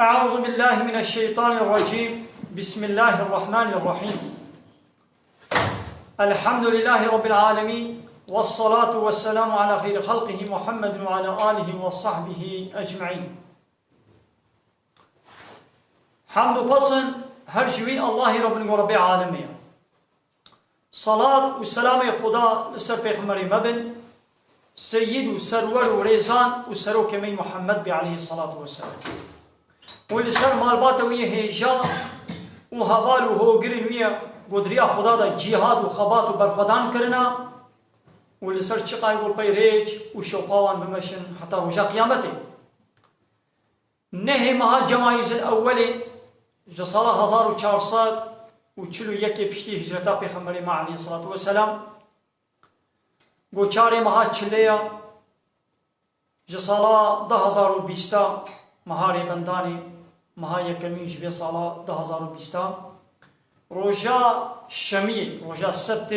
أعوذ بالله من الشيطان الرجيم. بسم الله الرحمن الرحيم. الحمد لله رب العالمين، والصلاة والسلام على خير خلقه محمد وعلى آله وصحبه أجمعين. حمد وفصل هرجوين الله رب العالمين. صلاة والسلام خدا لسر پیغمبر مبن سيد وسرور وريزان وسرو كمي محمد عليه الصلاة والسلام. ولسر مالبات ويه هيجا وهبال وهو قرن ويه قدريا خدا دا جهاد وخبات وبرخدان کرنا. ولسر چقا يقول پي ريج وشوقاوان بمشن حتى وجا قيامته. نه مها جمايز الأولي جصالة 1400 وچلو يكي پشتی هجرتا پیغمبر ما عليه الصلاة والسلام. گو چاره مها چلیا جصالة 2020 مهاري بنداني مها يكمي جبه صالة 2020 روجا شمية روجا سبت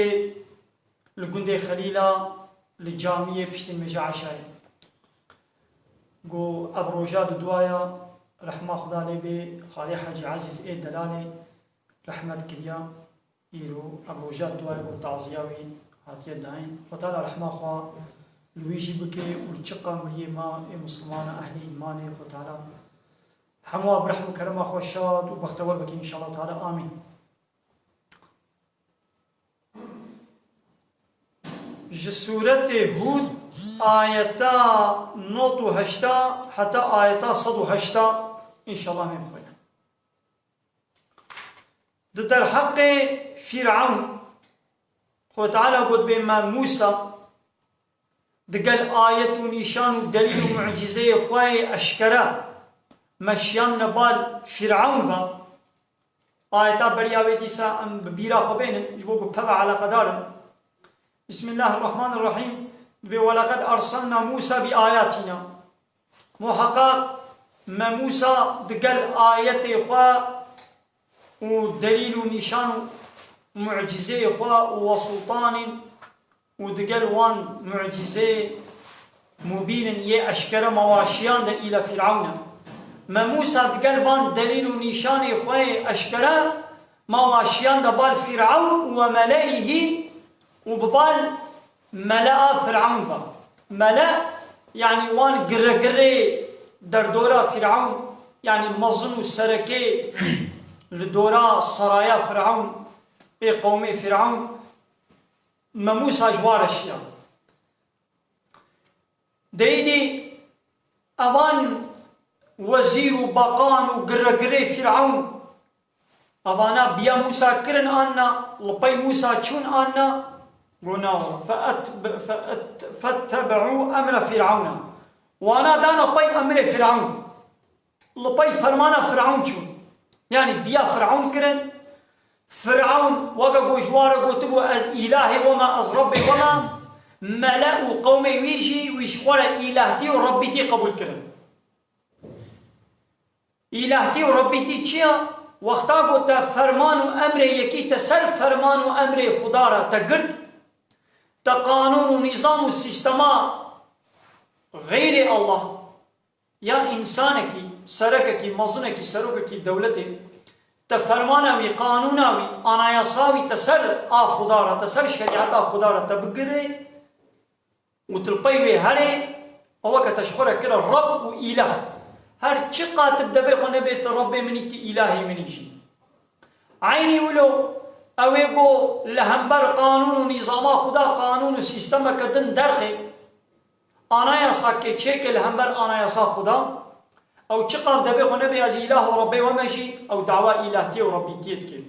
لقندي خليلة للجامية بشتي مجا عشاي. گو اب روجا دوايا رحمة خدا لبي خالي حاجي عزيز ايه دلالي رحمة كريا يرو اب روجا دوايا گو تعزياوي هاتيه داين وتعالى رحمة خوا لويجي بكي والشقة مريما مسلمان أهل إيماني وتعالى حموا برحمة كرم أخوة الشاد وبختور بكي إن شاء الله تعالى آمين. جسورة هود آيتا نوتو هشتا حتى آيتا صدو هشتا إن شاء الله من خويا. ضد الحق فرعون خوة تعالى قد بما موسى دقل آية ونشان ودليل ومعجزة خواهي أشكرا مشيان نبال فرعون با آياتا برياوي ديسا أم ببيرا خبين جبوكو ببع على قدار. بسم الله الرحمن الرحيم. ولقد أرسلنا موسى بآياتنا محقق ما موسى دقل آية خوا ودليل ونشان معجزة خوا وسلطان ودقل وان معجزة مبين يه أشكر مواشيان إلى فرعون. ما موسى دقل وان دليل ونشان خواه أشكر مواشيان بال فرعون وملئه وببال ملأ فرعون با. ملأ يعني وان قرقري دردورا فرعون يعني مظن السركي لدورا سرايا فرعون اي قومي فرعون. ما موسى جوار الشيا ديدي أبان وزير وباقان وقرقري فرعون أبانا بيا موسى كرن آنا لبي موسى چون آنا قلنا فاتبعوا أمر فرعون وانا دانا بي أمر فرعون لبي فرمانا فرعون چون يعني بيا فرعون كرن فرعون وقفوا جواره قلتبوا از إلهي وما از ربي وما ملأ قومي ويجي ويشوار إلهتي وربيتي قبول كرن. إلهتي وربيتي چيا وقتا قلت فرمان وأمر يكي تسر فرمان وأمر خدارة تقرد تقانون ونظام والسيستما غير الله يا إنسانك سركك مظنك سركك دولتك تفرمانوي قانونوي أنا يصاوي تسر خدارة تسر شريعة خدارة تبقري وتلقيوي هري هو كتشخر كرا رب وإله هر چقا تبدأ بيقو نبيت ربي منيتي إلهي منيشي عيني ولو أويقو لهمبر قانون ونظام خدا قانون وسيستم كدن درخي أنا يصاكي چيك لهمبر أنا يصا خدا أو چقا دبي خو نبي از إله وربي ومشي أو دعوة إلهتي وربي تيتكل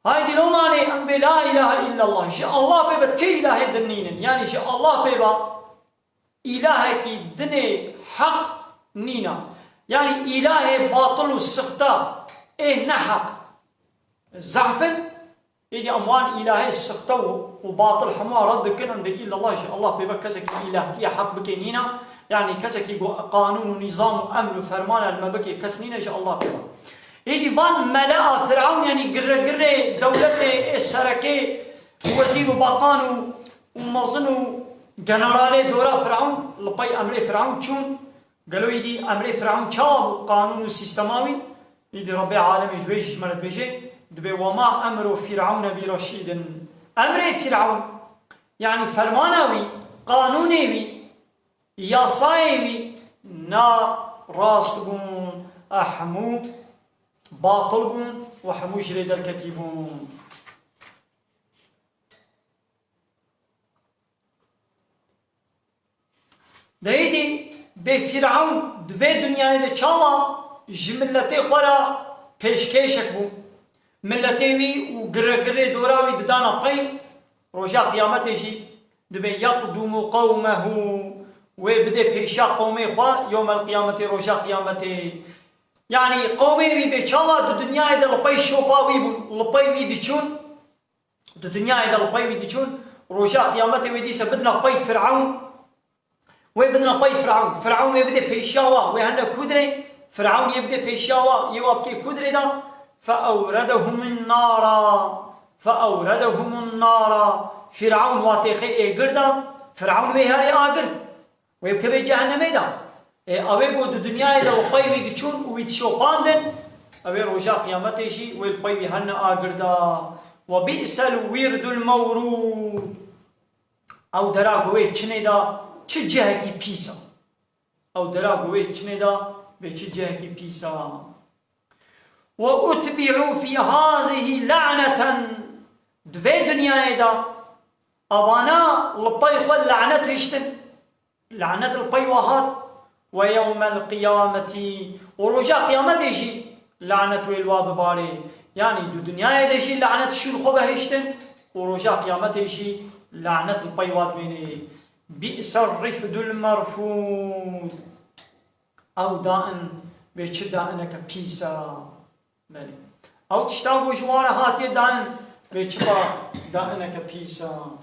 هاي دي لو ماني أم لا إله إلا الله شاء الله بيبا تي إله دنين يعني شاء الله بيبا إلهك دني حق نينا يعني إله باطل والسخطة إيه نحق زعفن إيدي أموان إله السخطة وباطل حما رد كنن دي إلا الله شاء الله بيبا كذلك إلهتي حق بكي نينا يعني كذلك قانون ونظام وأمن وفرمان المبكي كسنين إن شاء الله بيبا إيدي بان ملأ فرعون يعني قرر دولته السركي وزير باقان ومظن جنرالي دورا فرعون لبي أمر فرعون چون قالوا يدي أمر فرعون شاب قانون سيستماوي يدي رب العالمين جويش مرد بيجي دبي وما أمر فرعون برشيد. أمر فرعون يعني فرمانوي قانوني ياسايوي نا راست بون أحمو باطل بون وحمو جريد الكتيبون. دايدي بفرعون دوی دنیای ده چاوا جملتی خورا پیشکشک بو ملتی وی و گرگره دوراوی ددانا قی روژا قیامتی جی دبی یقدوم قومه و بده پیشا قومه خوا یوم القیامتی روژا قیامتی. يعني قومي وي بچاوا د دنیا د لپای شوپاوی بو لپای وی دچون د دنیا د لپای وی دچون روژا قیامت وی دي سبدنا پای فرعون ويبدنا باي فرعون يبدأ بيشاوا وهنا كودري فرعون يبدأ بيشاوا يوابكي كودري دا فأوردهم النار فرعون واتيخي ايقردا فرعون ويهاري آقر ويبكبي جهنم دا اوه قد الدنيا دا وقاي ويدشون ويدشوقان دن اوه رجا قيامته شي ويبقاي ويهن آقردا وبئس الورد المورود او دراغوه چنه دا چه جهه کی پیسا او دراغوه چنه دا به چه جهه کی پیسا. و اتبعوا في هذه لعنة دوی دنیا دا اوانا لپای خود لعنت هشتن لعنت لپای وهات و يوم القيامة و رجا قیامت هشی لعنت والواب باري يعني دو دنیا دا شي لعنت شور خوبه هشتن و رجا قیامت هشی لعنت لپای واد بینه. بئس الرفد المرفود او دائن بيش دائنك بيسا بلي او تشتاقوا جوانا هاتي دائن بيش دائنك بيسا.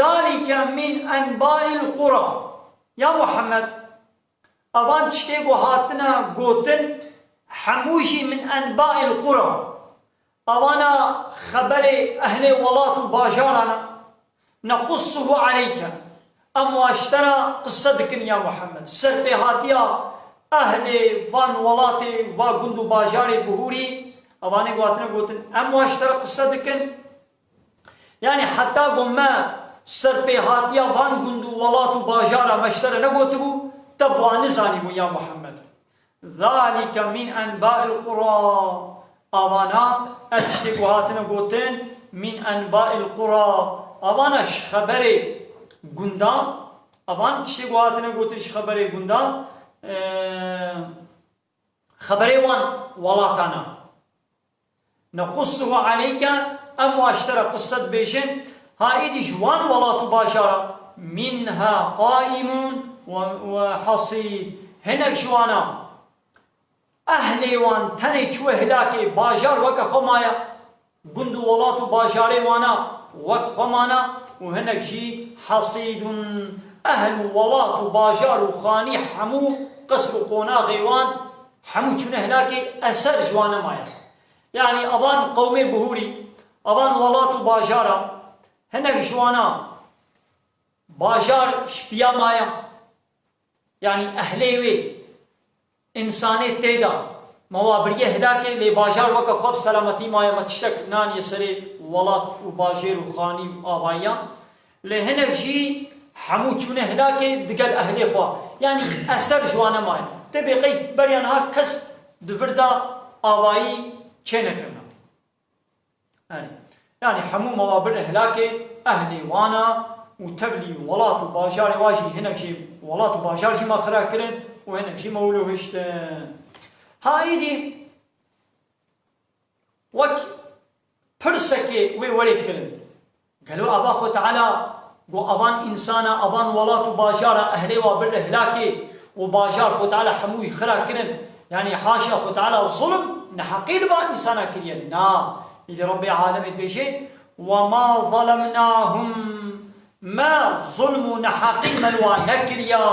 ذلك من أنباء القرى يا محمد أبان تشتيقوا هاتنا قوتن حموشي من أنباء القرى أبانا خبر أهل ولاة باجارنا نقصه عليك أم واشترى قصتك يا محمد سر بهاتيا أهل فان ولاة وقندو باجار بهوري أباني قوتن أم واشترى قصتك يعني حتى قمّا سر पे हाथिया वन गुंदू वलातु बाजारा मश्तर नगोतबू तब वानिजानी या मोहम्मद ذلك من أنباء القرى أوانا أشتق هاتنا قوتين من أنباء القرى أوانا خبري قندا أوان أشتق هاتنا قوتين خبري قندا خبري وان ولاتنا نقصه عليك أم واشترى قصة بيشن هايدي جوان ولاة باشارة منها قائم وحصيد هناك جوانا أهلي وان تني چوه هلاكي باجار وكا خمايا قندو ولاة باشاري وانا وك خمانا وهناك جي حصيد أهل ولاة باجار وخاني حمو قصر قونا غيوان حمو چونه هلاكي أسر جوانا مايا يعني أبان قومي بهوري أبان ولاة باجارة هناك جوانا باجار شبيا مايا يعني أهليوي إنساني تيدا موابرية هلاكي لباجار وكا خوب سلامتي مايا متشتك نان يسري ولاة وباجير وخاني وآبايا لهناك جي حمو چونه هلاكي دقل أهلي خوا يعني أسر جوانا مايا تبقي بريان ها كس دفردا آبايي چينه كرنا يعني حمو موابر هلاكي أهلي وانا وتبلي ولاة وباجار واجي هناك شي ولاة وباجار شي ما خرا كرن وهناك شي مولو هشتن هايدي وك برسكي وي وري كرن قالوا أبا خو تعالى قو أبان إنسانا أبان ولاة وباجار أهلي وابر هلاكي وباجار خو تعالى حمو خرا كرن يعني حاشا خو تعالى الظلم نحقيل با إنسانا كريا نا إذا ربي عالمي بيشي وما ظلمناهم ما ظلم نحقي من ونكريا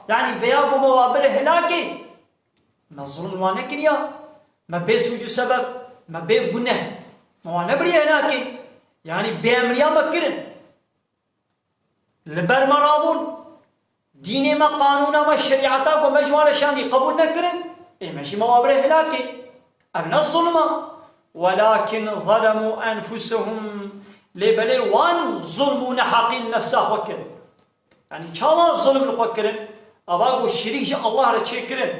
يعني بيابو موابر هلاكي ما ظلم ونكريا ما بيسوجو سبب ما بيبنه ما ونبري هلاكي يعني بيامريا مكرن لبر مرابون ديني ما قانونا ما شريعتا وما جوالا شاني قبول نكرن اي ماشي موابر هلاكي ابن الظلمة ولكن ظلموا انفسهم لبلي وان ظلموا نحقين نفسه وكر يعني كما الظلم لخوكرن اباقو الشريك جاء الله رتشكرن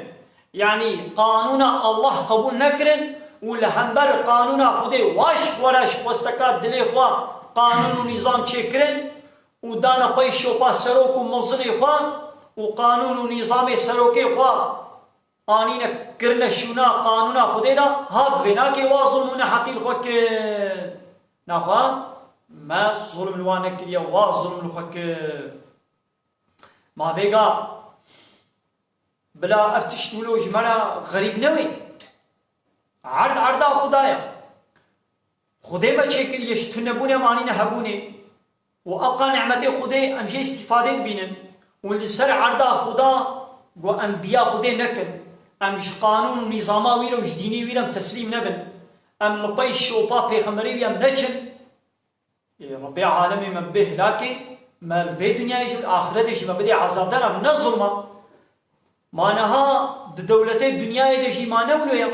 يعني قانونا الله قبول نكرن ولهمبر قانونا خدي واش ولاش واستكاد دلي خوا قانون ونظام تشكرن ودانا باي شوبا سروك ومنظري خوا وقانون ونظام سروكي خوا آنينا كرنا شونا قانونا خدي دا هاد بناكي واظلمون حقيل خوكر نخوا ما ظلم الوانك يا واظلم الخوكر ما فيقا بلا افتش ولو جمالا غريب نوي عرض عرضا خدايا خدي ما تشكل يشتنبوني مانينا هبوني وابقى نعمتي خدي امشي استفاده بينن واللي سر عرضا خدا و انبياء خدي نكن امش قانون ونظام ويرم ديني ويرم تسليم نبن ام لبي شوبا بيغمري ويم نجن ربي عالمي من به لكن ما في دنيا يجي الاخرة يجي ما بدي عذاب دار من الظلمة معناها دولتي الدنيا يجي ما نولويا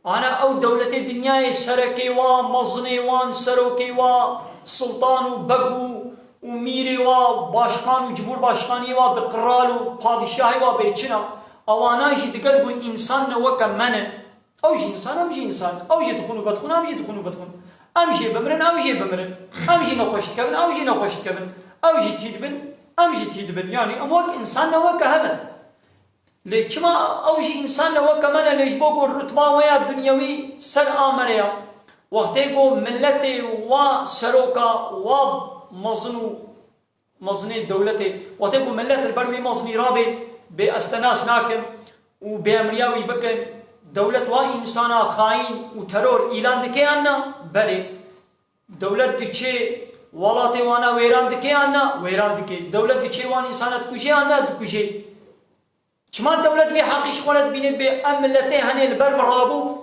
أنا أو دولتي الدنيا سركي ومظني وان سروكي وسلطان وبقو وميري وباشقان وجبور باشقاني وبقرال وبادشاهي وبيتشنا أو أنا يجي تقلبون إنسان نوكا منن أو يجي إنسان أو يجي إنسان أو يجي دخونو بدخون أو يجي دخونو بدخون أمشي بمرن أو يجي بمرن أمشي نخوش كبن أو يجي نخوش كبن أو يجي تيدبن أمشي تيدبن يعني أموك إنسان نوكا هبن ليش ما أوجي إنسان وكمان ليش بقول الرتبة ويا الدنيوي سر آمريا وقتيكو ملتي وسروكا مظني دولتي وقتيكو ملت البروي مظني رابي باستناس ناكم وبأمرياوي بكن دولة وإنسانا خاين وترور إيلان دكي أنا بلي دولة دكي ولاتي وانا ويران دكي أنا ويران دكي دولة دكي وان إنسانة تكوشي أنا تكوشي كما الدولة بي حقيش ولد بينت بي أملتي هني البر مرابو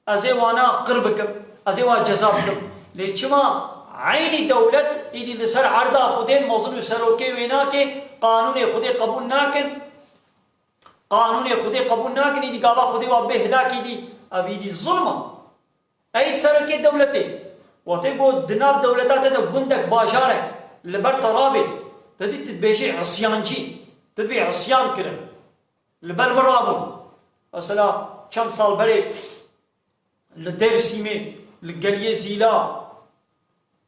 أزي وانا قربكم أزي وانا جزابكم لكما عيني دولة إيدي لسر عرضا خدين مظلو سروكي ويناكي قانوني خدي قبول ناكن قانوني خدي قبول ناكن إيدي قابا خدي وابه هلاكي دي أبيدي ظلمة أي سركي دولتي وتقو دناب دولتات تدو قندك باشارك لبر ترابي تدي تتبيشي عصيانجي تدبي عصيان كرم لبر مرابون مثلا كم صال بري لدير سيمي لقليه زيلا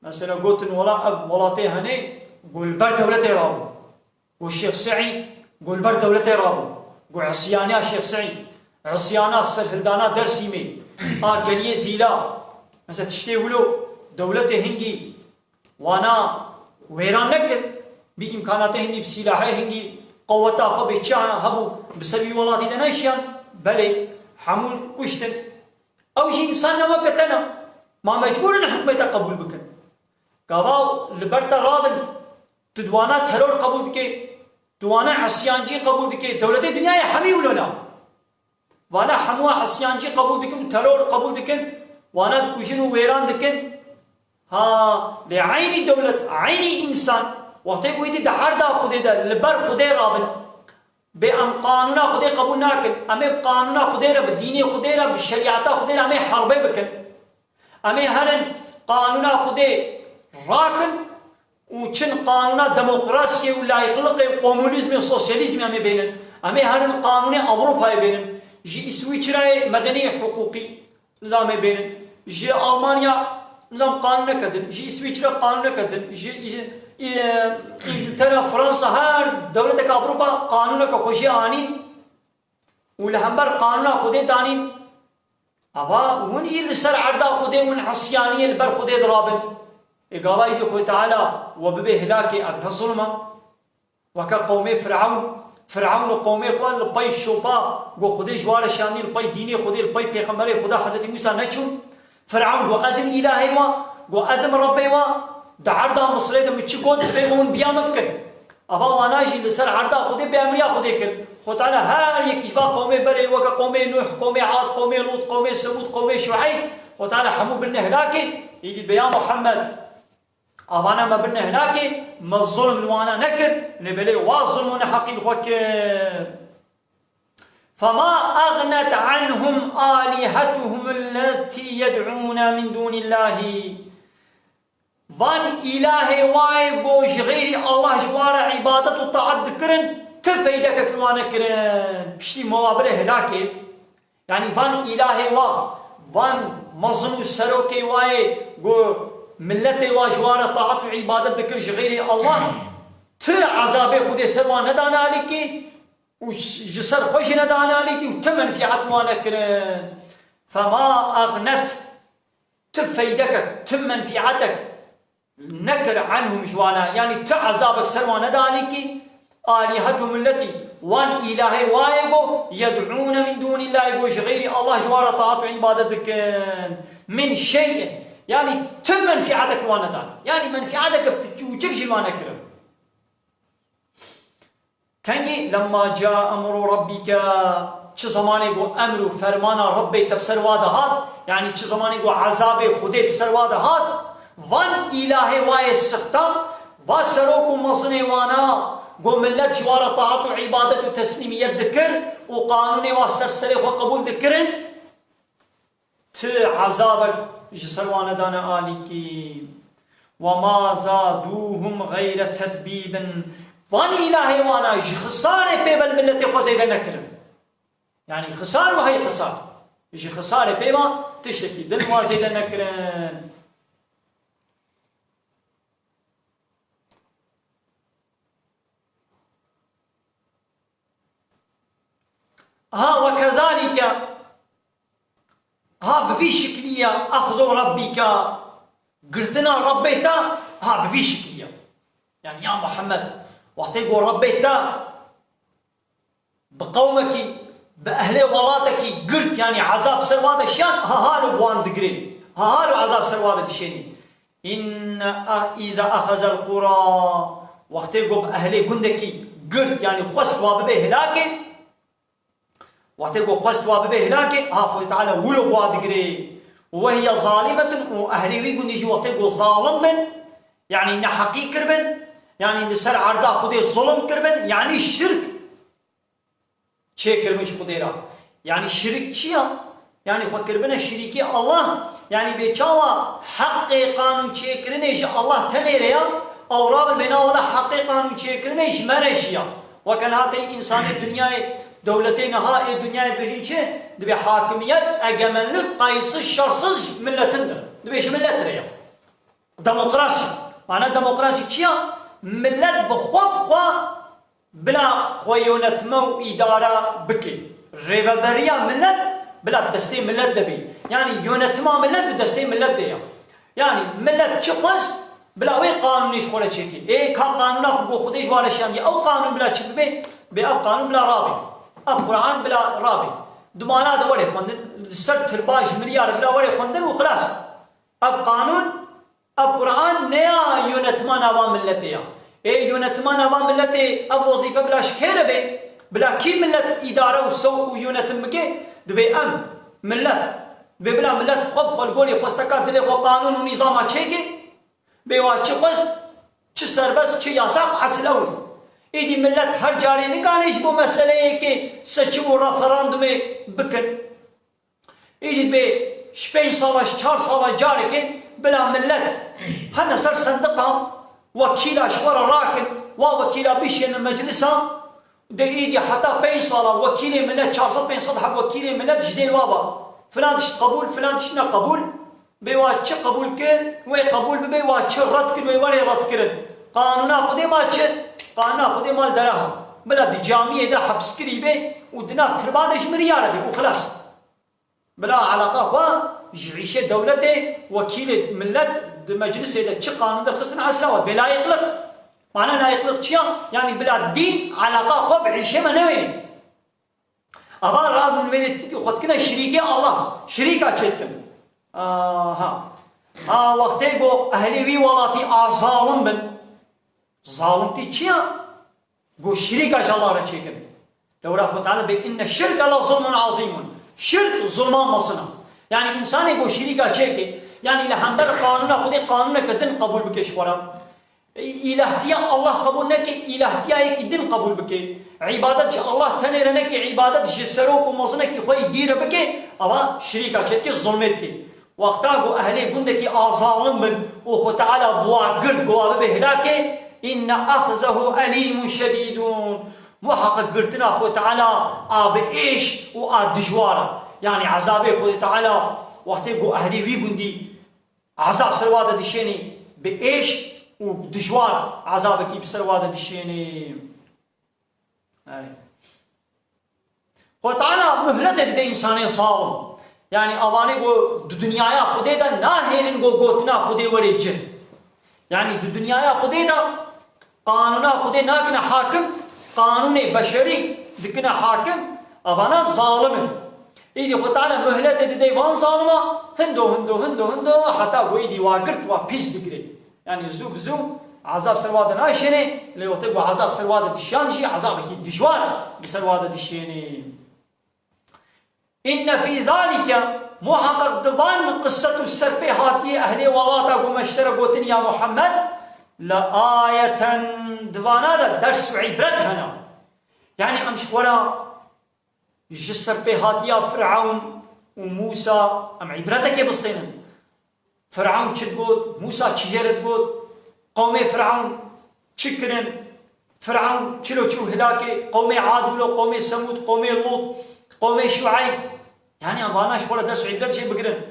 مثلا قلت ولا اب ولاتي هني قول بر دولتي رابو قول الشيخ سعيد قول بر دولتي رابو قول عصيانيا الشيخ سعيد عصيانا السرهلدانا در سيمي قليه زيلا مثلا تشتي ولو دولتي هنجي وانا ويران نكر بامكاناته هنجي بسلاحه هنجي قوتا خو بيتشانا هبو بسبي ولاتي دناشيان بلي حمول كشتن او شي انسان وقتنا ما مجبور ان حكمته قبول بكن كاباو لبرتا رابن تدوانا ترور قبول دكي دوانا عصيانجي قبول دكي دولة الدنيا حمي ولنا وانا حموا عصيانجي قبول دكم ترور قبول دكن وانا دكوشنو ويران دكن ها لعين دولة عين انسان وقتی کوئی دی عرضا خودی دا لبر خودی رابن به ام قانونا خودی قبول ناکن امی قانونا خودی را بدینی خودی را بشریعتا خودی را امی حربه بکن امی هرن قانونا خودی راکن و چن قانونا دموکراسی و لایقلق و کمونیسم و سوسیالیسم امی بینن امی هرن قانون اوروپای بینن جی اسویچرای مدنی حقوقی نظام بینن جی آلمانیا نظام قانون نکردن جی اسویچرا قانون نکردن جی انجلترا فرنسا هر دولتك اوروبا قانونك خوشي آنين ولهمبر قانونا خودي تانين ابا ونجي لسر عرضا خودي ون عصيانية البر خودي درابن اقابا يدي خوي تعالى وببه هلاكي ارنا ظلما وكا قومي فرعون وقومي خوان لباي الشوبا قو خودي جوال شاني لباي ديني خودي لباي بيخمبري خدا حضرت موسى نچون فرعون قو ازم الهي قو ازم ربي ده عرضا مصري ده متشي قد بيمون بيا ممكن أبا واناجي لسر عرضا خدي بأمريا خدي كل خد على هاي يكشبا قومي بري وكا قومي نوح قومي عاد قومي لوط قومي ثمود قومي شعيب خد على حمو بن هلاكي يجي بيا محمد أبانا ما بن هلاكي ما الظلم وانا نكر نبلي والظلم حقي الفكر فما أغنت عنهم آلهتهم التي يدعون من دون الله وان إله واي بوش غير الله جوار عبادة وطاعت ذكرن تفيدك كلوانا كرن بشتي موابره هلاكي يعني وان إله وان مظنو السروكي واي قو ملتي واجوار طاعت وعبادة ذكر غير الله عذابي خودي سروا ندانا لكي وجسر خوش ندانا لكي وتمن في عطوانا كرن فما أغنت تفيدك تمن في عتك نكر عنهم جوانا يعني تعذابك سروا ندانك آلهتهم التي وان إله وايبو يدعون من دون الله يقوش غير الله جوار طاعت عبادتك من شيء يعني تم منفعتك وانا دان يعني منفعتك بتوجك جوانا كرم كنجي لما جاء أمر ربك چه زمانه گو امر و فرمان ربی تبسر واده هات يعني چه زمانه گو عذاب خودی بسر واده هات وان إله واي سختا واسروك مصني وانا قو ملت جوار طاعت وعبادة وتسليمية ذكر وقانون واسرسل وقبول ذكرن عذابك جسر وانا دانا آليكي وما زادوهم غير تدبيب وان إله وانا خسارة بيبا الملت خوزيدا نكرن يعني خسارة وهي خسارة خسارة بيبا تشكي دن وازيدا نكرن وكذلك بفي شكلية أخذ ربك قلتنا ربيتا بفي شكلية يعني يا محمد وقت يقول ربيتا بقومك بأهل ولاتك قلت يعني عذاب سرواد الشان هالو بوان دقرين هالو عذاب سرواد الشيني إن إذا أخذ القرى وقت يقول بأهل قندك قلت يعني خست واببه هلاكي وقت يقول خست واببه هلاكي خوي تعالى ولو بوادقري وهي ظالمة وأهلي ويقول نجي وقت يقول ظالم من يعني إن حقيق كربن يعني إن سر عرضا خدي الظلم كربن يعني الشرك شيء كربنش خديرا يعني الشرك شيا يعني خد كربن الشريكي الله يعني بيشاوا حق قانون شيء كرنيش الله تنيريا أو راب بنا ولا حق قانون شيء كرنيش مرشيا وكان هذه إنسان الدنيا دولتين هاي الدنيا بيجي دبي حاكميات أجمل قيس الشرصز ملتنا دبيش ملت ريا ديمقراطي معناه ديمقراطي شيا ملت بخوا بلا خويونة مو إدارة بكي ريبابريا ملت بلا دستي ملت دبي يعني يونتما ملت دستي ملت ديا يعني ملت شخص بلا وين قانون يشغله شيء إيه كان قانون أخو خديش ولا شان أو قانون بلا شبه بأب قانون بلا رابي أب قرآن بلا رابي دمانا دوري خندن سر ترباج مليار بلا وري خندن وخلاص أب قانون أب قرآن نيا يونتما نوام ملتيا إيه يونتما نوام ملتي أب وظيفة بلا شكيرة بي بلا كي ملت إدارة وسوق ويونتمكي دبي أم ملت بلا ملت خب خلقولي خوستكات دلي خو قانون ونظام أشيكي بيوا چه خست چه سربس چه یاساق حاصل اول ایدی ملت هر جاری نگانش بو مسئله که سچو رفراندوم بکن ایدی به 5 سال 4 سال جاری که بلا ملت هر نصر صندقام وكيلا شورا راكن ووكيلا بيشين المجلسة ده ايدي حتى 5 سال وكيلي ملت 400 صدح وكيلي ملت جديد وابا فلان قبول فلان شنا قبول بيوات شو قبول كن وي قبول بيوات شو رد كن وي وري رد كن قانونا خدي ما شو قانونا خدي مال دراهم بلا الجامعة ده حبس كريبه ودنا تربادش مريارة بي وخلاص بلا علاقة وا جعيشة دولته وكيل ملت مجلس ده شو قانون ده خصنا عسلاوات بلا يقلق معناه لا يقلق شيء يعني بلا الدين علاقة خو بعيشة ما نوين أبا راد من وين خد كنا شريكة الله شريكة شتكن وقتی گو اهلی وی ولاتی ظالم بن ظالم تی چیا گو شریک اش الله را چیکن لورا خود تعالی به ان الشرك لظلم عظیم شرک ظلمان مصنع یعنی انسانی گو شریک اش چیکه یعنی لحمدر قانون خودی قانون کدن قبول بکش ورا الهتیا الله قبول نکی الهتیا یک دین قبول بکی عبادت الله تنیر نکی عبادت جسروک و مزنه کی خوی دیر بکی اما شریک اش کی ظلمت کی وقتا گو اهلی بنده کی ظالم بن و خود تعالی بوا گرد گو به هلاکه ان اخذه الیم شدیدون محقق گرتنا خود تعالی آب ایش و آب دجوارا یعنی عذاب خود تعالی وقتی گو اهلی وی بندی عذاب سرواد دشینی به ایش و دجوار عذاب کی بسرواد دشینی خود تعالی مهلت ده انسان ظالم یعنی اوانی گو دنیای خودی دا ناهیلن گو گوتنا خودی وری جن یعنی دنیای خودی دا قانونا خودی ناکن حاکم قانون بشری دکن حاکم ابانا ظالم ایدی خود تعالی مهلت دی وان ظالما هندو حتی ویدی واگرت و پیش دگری یعنی زو عذاب سرواد ناشینه لیوتی گو عذاب سرواد دشانشی عذاب کی دشوار بسرواد دشینه إن في ذلك محقق دبان قصة السرپی هاتی اهل ولاتا و مشترقوتن يا محمد لآية دبانا دا درس و عبرت هنا يعني امش ولا السرپی هاتي فرعون وموسى ام عبرتك بسطينا فرعون چد قد موسى چجرد قد قوم فرعون چكرن فرعون چلو هلاكي قوم عاد ولو قوم ثمود قوم لوط قوم شعيب يعني أباناش ولا درس عبرت شيء بقرن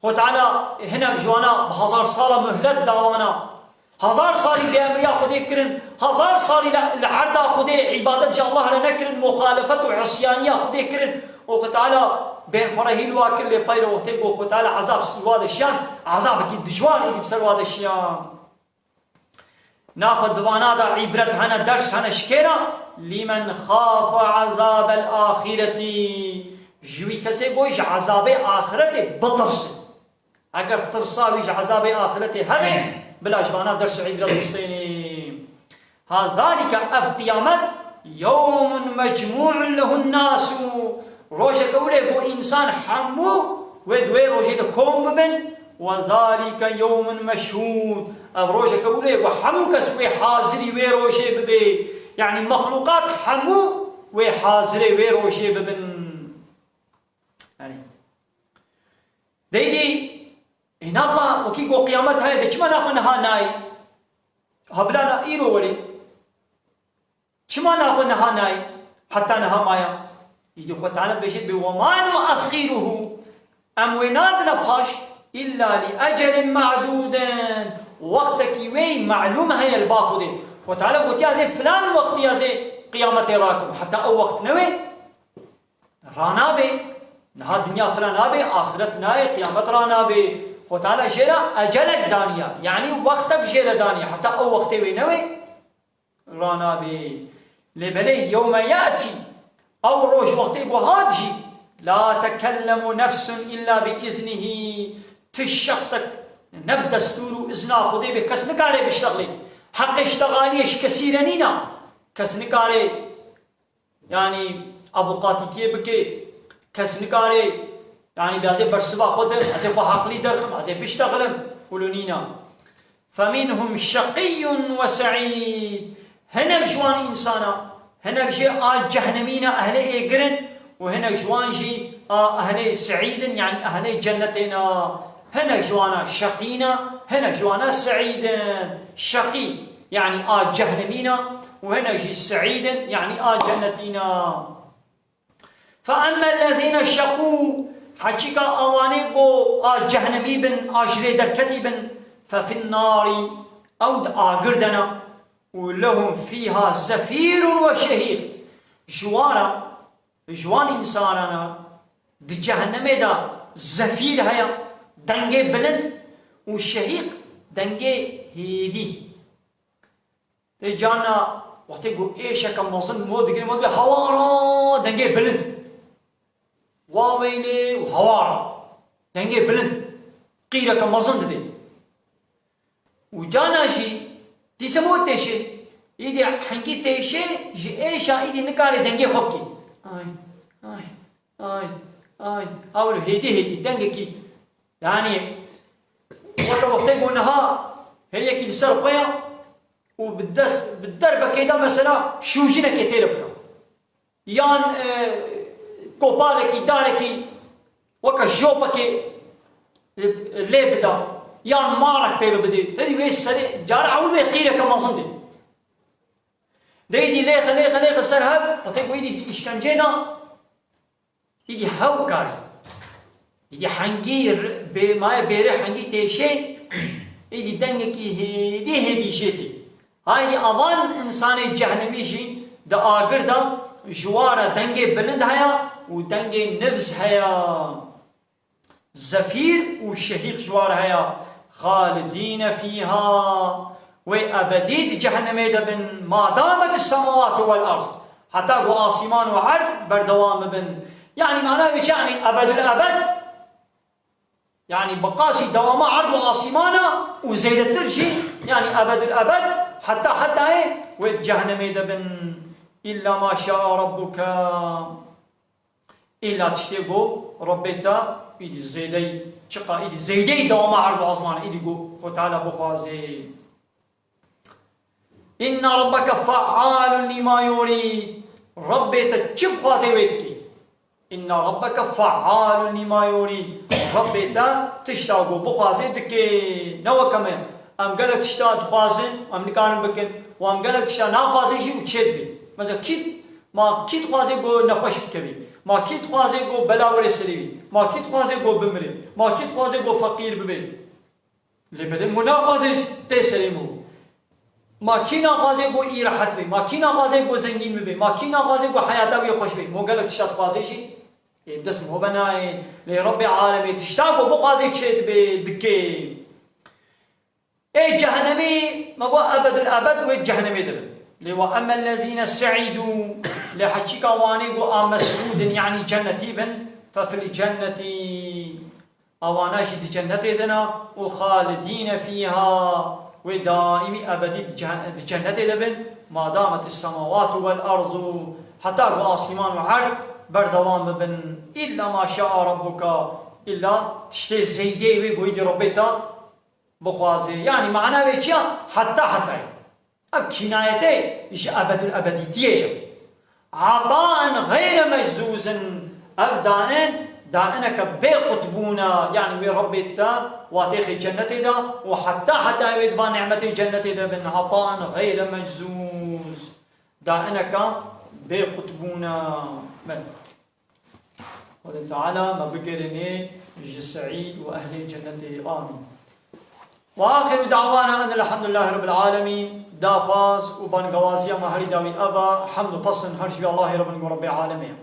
هو تعالى هنا جوانا بهزار صالة مهلت داوانا هزار صالي بأمريا خدي كرن هزار صالي لعرضا خدي عبادت جاء الله لنكرن مخالفة وعصيانية خدي كرن وخو تعالى بين فرهي الواكل اللي بير وقتك وخو تعالى عذاب سواد الشان عذاب كي دجوان يدي بسرواد الشيان ناخذ دوانا دا عبرت هنا درس هنا شكيرا لمن خاف عذاب الآخرة جوی کسی گویش عذاب آخرت بترس اگر ترساویش عذاب آخرت هره بلا جوانا درس عبرت بستینی ذلك اف قیامت یوم مجموع له الناس روشه کوله بو انسان حمو و دوی روشه ده کوم ببن و ذلك یوم مشهود اف روشه کوله و حمو کسوی حاضری و روشه ببه يعني مخلوقات حمو و حاضری و روشه ببن يعني ديدي هنا وكي قو قيامت هاي دي كما ناخو نها ناي هبلانا ايرو ولي كما ناخو نها ناي حتى نها مايا يجي خو تعالى بيشد بوما نؤخره امويناتنا باش الا لاجل معدود وقتك وي معلومه هي الباخو دي خو تعالى قلت يا زي فلان وقت يا زي قيامتي راكب حتى او وقت نوي رانا بي نها دنيا فلان بي آخرت ناي قيامت رانا بي خو تعالى جيرا أجلك دانيا يعني وقتك جيرا دانيا حتى أو وقت وينوي رانا بي لبلي يوم يأتي أو روش وقت بهادجي لا تكلم نفس إلا بإذنه تشخصك نبدأ ستور إذنا خدي بكس نكاري بشتغلي حق اشتغاليش كثيرانينا كس نكاري يعني أبو قاتي بكي کس نکاره يعني بازي برسبا خودم ازي خو حقلي درخم ازي بيشتغلم ولونينا فمنهم شقي وسعيد هناك جوان انسانا هناك جي جهنمينا اهل ايقرن وهناك جوان جي اهل سعيد يعني اهل جنتنا هناك جوانا شقينا هناك جوانا سعيد شقي يعني جهنمينا وهناك جي سعيد يعني جنتنا فأما الذين شقوا حقيقة أوانيقو جهنمي بن آجري دركتي بن ففي النار أود آقردنا ولهم فيها زفير وشهيق جوان إنساننا دي جهنم دا زفير هيا دنگي بلند وشهيق دنگي هيدي دي جانا وقت يقول إيش كم موصل مود يقول مود بحوارا دنگي بلند واويلي وهوارا دنگي بلند قيرك مزند دي وجانا جي دي سمو تيشي إيدي حنكي تيشي جي إيشا إيدي نكاري دنجي خوكي آي آي آي آي أولو هيدي دنجي كي يعني وقت قلناها هي كي لسر خويا بالدربة كيدا مثلا شوجينا كتير بكا يان كوبالكي داركي وكا جوبكي ليبدا يان مارك بيبا بدي تدي ويش سري جار اول ويش قيرة كما صندي ديدي ليخ سرهب وطيب ويدي اشكنجينا يدي هاو كاري يدي حنجير بما بيري حنجي تيشي يدي دنگكي هدي جيتي هاي دي اوان انسان جهنمي جي دا آگر دا جوارا دنگي بلند هيا و دنگي نفس هيا زفير و شهيق جوار هيا خالدين فيها وأبديد جهنم بن ما دامت السماوات والأرض حتى وآسمان وعرض بردوام بن يعني معناه يعني أبد الأبد يعني بقاسي دوام عرض وآسمان وزيد ترجي يعني أبد الأبد حتى وجهنم بن إلا ما شاء ربك إلا تشتيقو ربيتا إيدي زيدي شقا إيدي زيدي دوام عرض وآسمان إيدي قو تعالى بخوازي إن ربك فعال لما يريد ربيتا تشب خوازي ويتكي إن ربك فعال لما يريد ربيتا تشتاقو بخوازي دكي نوا كمان أم قالك تشتا تخوازن أم نكارن بكن وأم قالك تشتا نخوازن شي وتشد بي مثلا ما كيت خوازي قو نخوش بكبي ما كيت خوازي قو بلاوري سريبي ما كيت خوازي قو بمري ما كيت خوازي قو فقير ببي اللي بدل منا خوازي تسريمو ما كينا خوازي قو إيرحت بي ما كينا خوازي قو زنگين ببي ما كينا خوازي قو حياتا بي خوش بي مو قالك تشتا خوازي شي يبدس مو بناي لرب العالمين تشتاقو بخوازي تشد بي دكي اي جهنمي ما هو أبد الأبد والجهنمي دبن وأما الذين سعدوا لحكيك وانيقو آم مسعود يعني جنتي بن ففي الجنة أواناشي دي جنتي دنا وخالدين فيها ودائمي أبدي دي جنتي دبن ما دامت السماوات والأرض حتى الآسمان وعرض بردوام بن إلا ما شاء ربك إلا تشتي زيدي ويقويدي ربيتا بخوازي يعني معناه بيشيا حتى أب كنايته إيش أبد الأبدية عطاء غير مجزوز أبداً دائنك بقطبونا يعني بربيتا واتيخ الجنة دا وحتى يدفع نعمة الجنة دا بن عطاء غير مجزوز دائنك بقطبونا من قال تعالى ما بكرني سعيد وأهل الجنة آمين وآخر دعوانا أن الحمد لله رب العالمين دافاز وبان قوازيا مهري داوي أبا حمد بصن هرشي الله رب العالمين